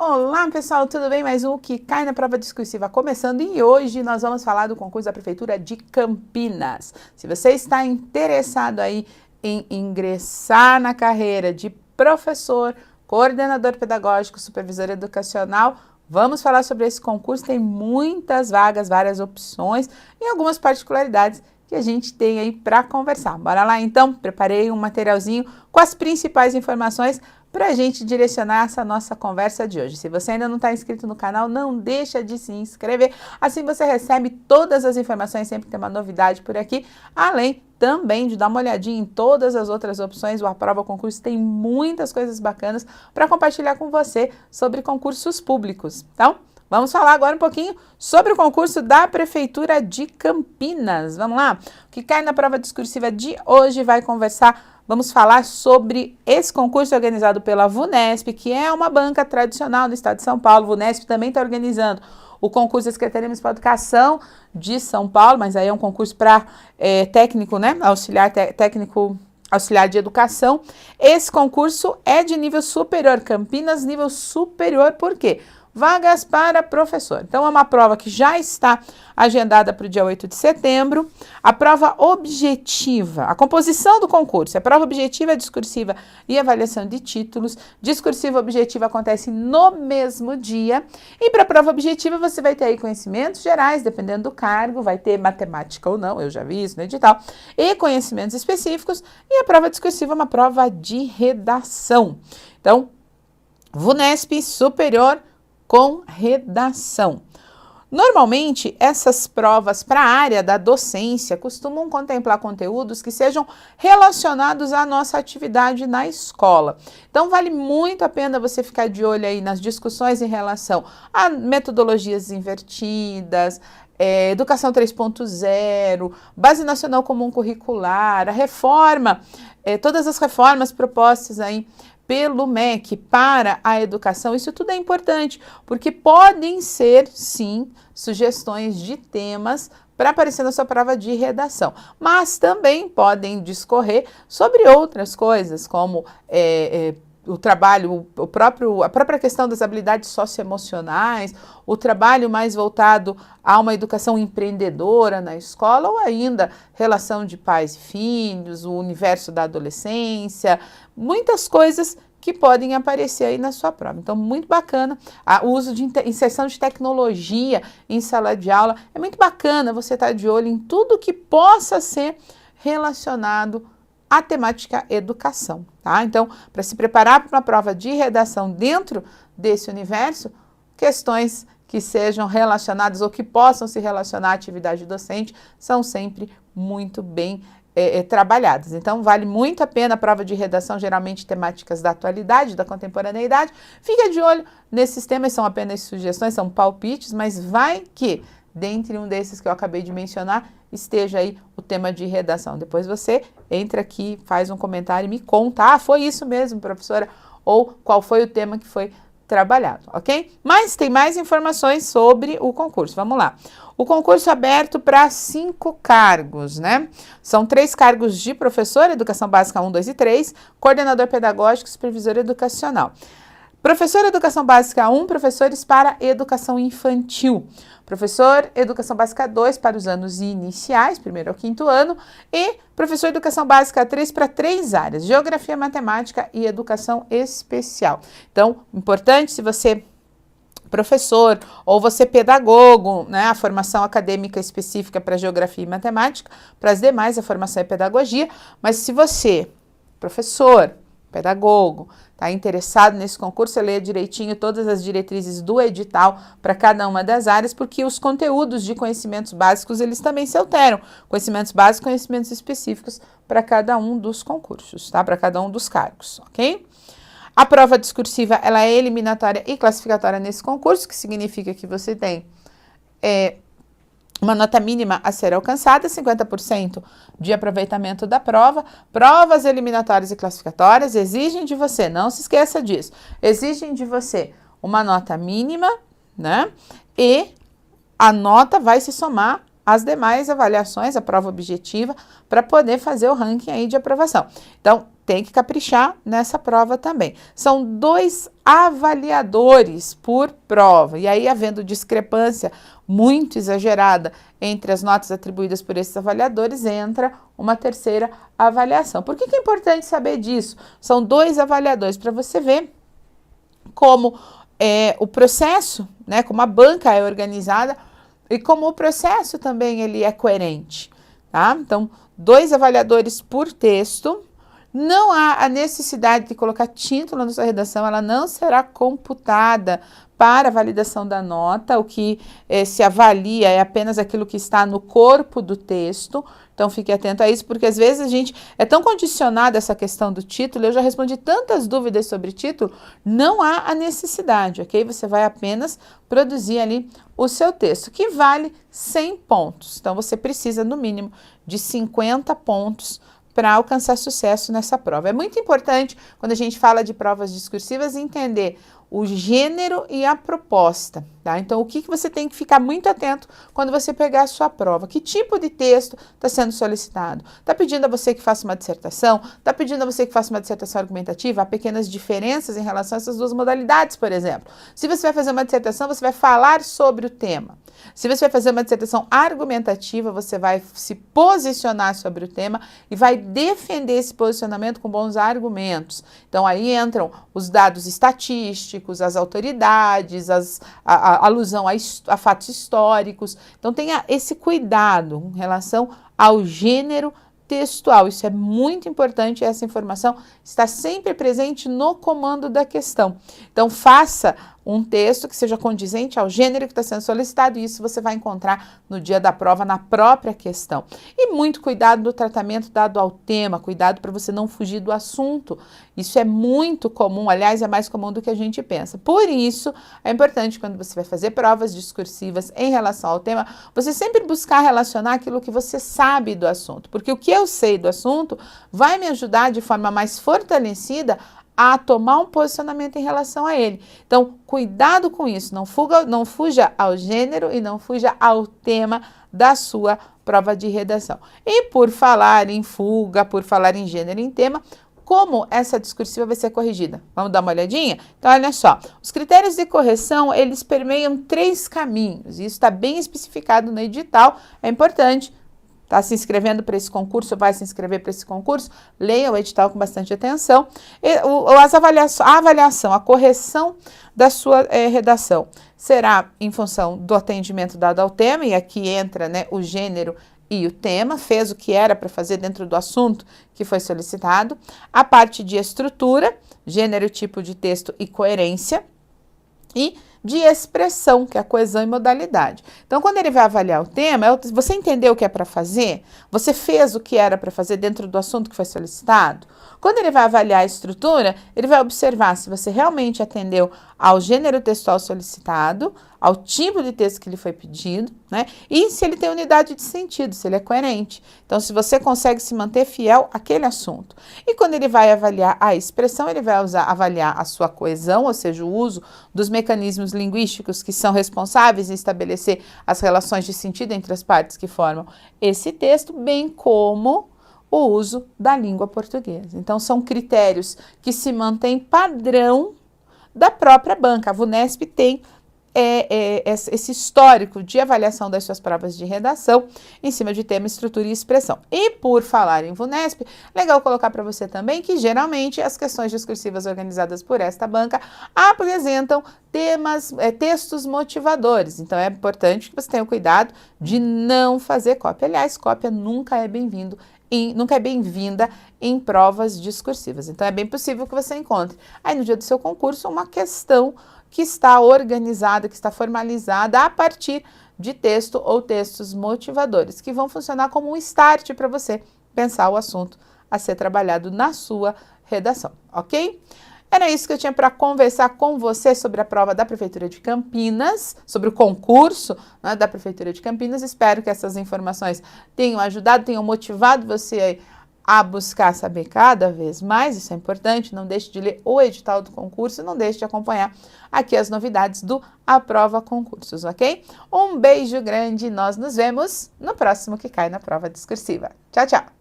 Olá pessoal, tudo bem? Mais um que cai na prova discursiva começando e hoje nós vamos falar do concurso da Prefeitura de Campinas. Se você está interessado aí em ingressar na carreira de professor, coordenador pedagógico, supervisor educacional, vamos falar sobre esse concurso. Tem muitas vagas, várias opções e algumas particularidades que a gente tem aí para conversar. Bora lá então? Preparei um materialzinho com as principais informações para a gente direcionar essa nossa conversa de hoje. Se você ainda não está inscrito no canal, não deixa de se inscrever, assim você recebe todas as informações, sempre tem uma novidade por aqui, além também de dar uma olhadinha em todas as outras opções. O Aprova Concurso tem muitas coisas bacanas para compartilhar com você sobre concursos públicos. Então, vamos falar agora um pouquinho sobre o concurso da Prefeitura de Campinas. Vamos lá? O que cai na prova discursiva de hoje vai conversar. Vamos falar sobre esse concurso organizado pela VUNESP, que é uma banca tradicional no estado de São Paulo. A VUNESP também está organizando o concurso da Secretaria Municipal de Educação de São Paulo, mas aí é um concurso para técnico, né? Técnico auxiliar de educação. Esse concurso é de nível superior. Campinas, nível superior, por quê? Vagas para professor. Então, é uma prova que já está agendada para o dia 8 de setembro. A prova objetiva, a composição do concurso, a prova objetiva, discursiva e avaliação de títulos. Discursiva objetiva acontece no mesmo dia. E para a prova objetiva, você vai ter aí conhecimentos gerais, dependendo do cargo, vai ter matemática ou não, eu já vi isso no edital, e conhecimentos específicos. E a prova discursiva é uma prova de redação. Então, VUNESP superior com redação. Normalmente, essas provas para a área da docência costumam contemplar conteúdos que sejam relacionados à nossa atividade na escola. Então, vale muito a pena você ficar de olho aí nas discussões em relação a metodologias invertidas, Educação 3.0, Base Nacional Comum Curricular, a reforma, todas as reformas propostas aí pelo MEC para a educação. Isso tudo é importante, porque podem ser, sim, sugestões de temas para aparecer na sua prova de redação, mas também podem discorrer sobre outras coisas, como o trabalho, a própria questão das habilidades socioemocionais, o trabalho mais voltado a uma educação empreendedora na escola, ou ainda relação de pais e filhos, o universo da adolescência, muitas coisas que podem aparecer aí na sua prova. Então, muito bacana. O uso de inserção de tecnologia em sala de aula. É muito bacana você estar de olho em tudo que possa ser relacionado à temática educação, tá? Então, para se preparar para uma prova de redação dentro desse universo, questões que sejam relacionadas ou que possam se relacionar à atividade docente são sempre muito bem trabalhadas. Então, vale muito a pena a prova de redação, geralmente temáticas da atualidade, da contemporaneidade. Fica de olho nesses temas, são apenas sugestões, são palpites, mas vai que, dentre um desses que eu acabei de mencionar, esteja aí o tema de redação. Depois você entra aqui, faz um comentário e me conta, foi isso mesmo, professora, ou qual foi o tema que foi trabalhado, ok? Mas tem mais informações sobre o concurso, vamos lá. O concurso é aberto para 5 cargos, né? São 3 cargos de professor, Educação Básica 1, 2 e 3, coordenador pedagógico e supervisor educacional. Professor Educação Básica 1, professores para Educação Infantil. Professor Educação Básica 2 para os anos iniciais, 1º ao 5º ano, e professor Educação Básica 3 para 3 áreas, Geografia, Matemática e Educação Especial. Então, importante, se você professor ou você pedagogo, né, a formação acadêmica específica para Geografia e Matemática, para as demais a formação é Pedagogia, mas se você, professor, pedagogo, está interessado nesse concurso, você lê direitinho todas as diretrizes do edital para cada uma das áreas, porque os conteúdos de conhecimentos básicos, eles também se alteram. Conhecimentos básicos, conhecimentos específicos para cada um dos concursos, tá? Para cada um dos cargos, ok? A prova discursiva, ela é eliminatória e classificatória nesse concurso, que significa que você tem uma nota mínima a ser alcançada, 50% de aproveitamento da prova. Provas eliminatórias e classificatórias exigem de você, não se esqueça disso, exigem de você uma nota mínima, né? E a nota vai se somar às demais avaliações, a prova objetiva, para poder fazer o ranking aí de aprovação. Então, tem que caprichar nessa prova também. São 2 avaliadores por prova, e aí havendo discrepância muito exagerada entre as notas atribuídas por esses avaliadores, entra uma terceira avaliação. Por que é importante saber disso? São 2 avaliadores para você ver como o processo, né, como a banca é organizada e como o processo também ele é coerente, tá? Então, 2 avaliadores por texto. Não há a necessidade de colocar título na sua redação, ela não será computada para a validação da nota, o que se avalia é apenas aquilo que está no corpo do texto, então fique atento a isso, porque às vezes a gente é tão condicionado a essa questão do título, eu já respondi tantas dúvidas sobre título, não há a necessidade, ok? Você vai apenas produzir ali o seu texto, que vale 100 pontos, então você precisa no mínimo de 50 pontos para alcançar sucesso nessa prova. É muito importante, quando a gente fala de provas discursivas, entender o gênero e a proposta, tá? Então, o que você tem que ficar muito atento quando você pegar a sua prova? Que tipo de texto está sendo solicitado? Está pedindo a você que faça uma dissertação? Está pedindo a você que faça uma dissertação argumentativa? Há pequenas diferenças em relação a essas 2 modalidades, por exemplo. Se você vai fazer uma dissertação, você vai falar sobre o tema. Se você vai fazer uma dissertação argumentativa, você vai se posicionar sobre o tema e vai defender esse posicionamento com bons argumentos. Então, aí entram os dados estatísticos, as autoridades, a alusão a fatos históricos. Então, tenha esse cuidado em relação ao gênero textual. Isso é muito importante, essa informação está sempre presente no comando da questão. Então, faça um texto que seja condizente ao gênero que está sendo solicitado, e isso você vai encontrar no dia da prova, na própria questão. E muito cuidado no tratamento dado ao tema, cuidado para você não fugir do assunto. Isso é muito comum, aliás, é mais comum do que a gente pensa. Por isso, é importante quando você vai fazer provas discursivas em relação ao tema, você sempre buscar relacionar aquilo que você sabe do assunto, porque o que eu sei do assunto vai me ajudar de forma mais fortalecida a tomar um posicionamento em relação a ele. Então, cuidado com isso, não fuja ao gênero e não fuja ao tema da sua prova de redação. E por falar em fuga, por falar em gênero e em tema, como essa discursiva vai ser corrigida? Vamos dar uma olhadinha? Então, olha só, os critérios de correção, eles permeiam 3 caminhos, isso está bem especificado no edital, é importante. Está se inscrevendo para esse concurso, vai se inscrever para esse concurso, leia o edital com bastante atenção. A avaliação, a correção da sua redação será em função do atendimento dado ao tema, e aqui entra, né, o gênero e o tema, fez o que era para fazer dentro do assunto que foi solicitado. A parte de estrutura, gênero, tipo de texto e coerência. E de expressão, que é a coesão e modalidade. Então, quando ele vai avaliar o tema, você entendeu o que é para fazer? Você fez o que era para fazer dentro do assunto que foi solicitado? Quando ele vai avaliar a estrutura, ele vai observar se você realmente atendeu ao gênero textual solicitado, ao tipo de texto que lhe foi pedido, né? E se ele tem unidade de sentido, se ele é coerente. Então, se você consegue se manter fiel àquele assunto. E quando ele vai avaliar a expressão, ele vai avaliar a sua coesão, ou seja, o uso dos mecanismos linguísticos que são responsáveis em estabelecer as relações de sentido entre as partes que formam esse texto, bem como o uso da língua portuguesa. Então, são critérios que se mantêm padrão da própria banca. A VUNESP tem esse histórico de avaliação das suas provas de redação em cima de tema, estrutura e expressão. E por falar em VUNESP, legal colocar para você também que geralmente as questões discursivas organizadas por esta banca apresentam textos motivadores. Então é importante que você tenha cuidado de não fazer cópia. Aliás, cópia nunca é bem-vinda em provas discursivas. Então é bem possível que você encontre aí no dia do seu concurso uma questão que está organizada, que está formalizada a partir de texto ou textos motivadores, que vão funcionar como um start para você pensar o assunto a ser trabalhado na sua redação, ok? Era isso que eu tinha para conversar com você sobre a prova da Prefeitura de Campinas, sobre o concurso, né, da Prefeitura de Campinas. Espero que essas informações tenham ajudado, tenham motivado você a buscar saber cada vez mais, isso é importante. Não deixe de ler o edital do concurso, não deixe de acompanhar aqui as novidades do Aprova Concursos, ok? Um beijo grande e nós nos vemos no próximo que cai na prova discursiva. Tchau, tchau!